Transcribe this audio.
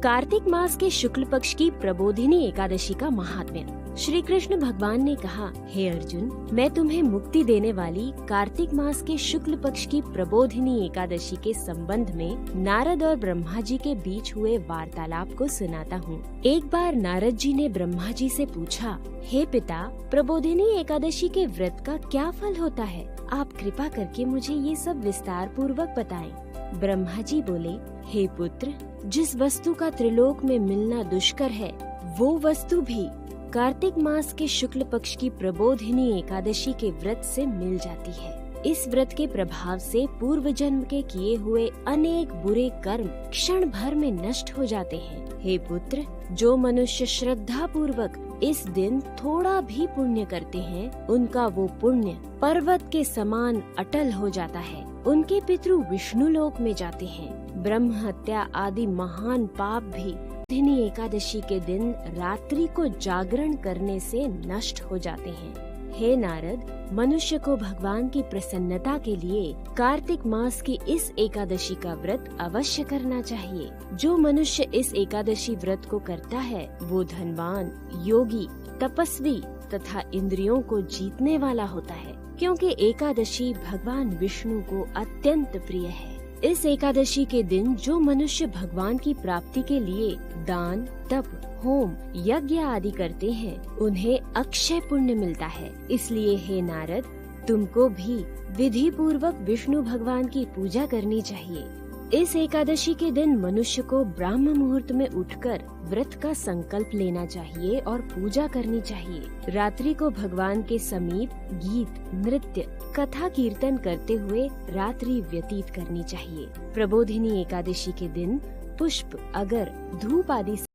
कार्तिक मास के शुक्ल पक्ष की प्रबोधिनी एकादशी का महात्म्य। श्री कृष्ण भगवान ने कहा, हे अर्जुन, मैं तुम्हें मुक्ति देने वाली कार्तिक मास के शुक्ल पक्ष की प्रबोधिनी एकादशी के संबंध में नारद और ब्रह्मा जी के बीच हुए वार्तालाप को सुनाता हूँ। एक बार नारद जी ने ब्रह्मा जी से पूछा, हे पिता, प्रबोधिनी एकादशी के व्रत का क्या फल होता है? आप कृपा करके मुझे ये सब विस्तार पूर्वक बताएं। ब्रह्मा जी बोले, हे पुत्र, जिस वस्तु का त्रिलोक में मिलना दुष्कर है, वो वस्तु भी कार्तिक मास के शुक्ल पक्ष की प्रबोधिनी एकादशी के व्रत से मिल जाती है। इस व्रत के प्रभाव से पूर्व जन्म के किए हुए अनेक बुरे कर्म क्षण भर में नष्ट हो जाते हैं। हे पुत्र, जो मनुष्य श्रद्धा पूर्वक इस दिन थोड़ा भी पुण्य करते हैं, उनका वो पुण्य पर्वत के समान अटल हो जाता है। उनके पितृ विष्णु लोक में जाते हैं। ब्रह्म हत्या आदि महान पाप भी प्रबोधिनी एकादशी के दिन रात्रि को जागरण करने से नष्ट हो जाते हैं। हे नारद, मनुष्य को भगवान की प्रसन्नता के लिए कार्तिक मास की इस एकादशी का व्रत अवश्य करना चाहिए। जो मनुष्य इस एकादशी व्रत को करता है, वो धनवान, योगी, तपस्वी तथा इंद्रियों को जीतने वाला होता है, क्योंकि एकादशी भगवान विष्णु को अत्यंत प्रिय है। इस एकादशी के दिन जो मनुष्य भगवान की प्राप्ति के लिए दान, तप, होम, यज्ञ आदि करते हैं, उन्हें अक्षय पुण्य मिलता है। इसलिए हे नारद, तुमको भी विधि पूर्वक विष्णु भगवान की पूजा करनी चाहिए। इस एकादशी के दिन मनुष्य को ब्राह्म मुहूर्त में उठकर व्रत का संकल्प लेना चाहिए और पूजा करनी चाहिए। रात्रि को भगवान के समीप गीत, नृत्य, कथा कीर्तन करते हुए रात्रि व्यतीत करनी चाहिए। प्रबोधिनी एकादशी के दिन पुष्प, अगर, धूप आदि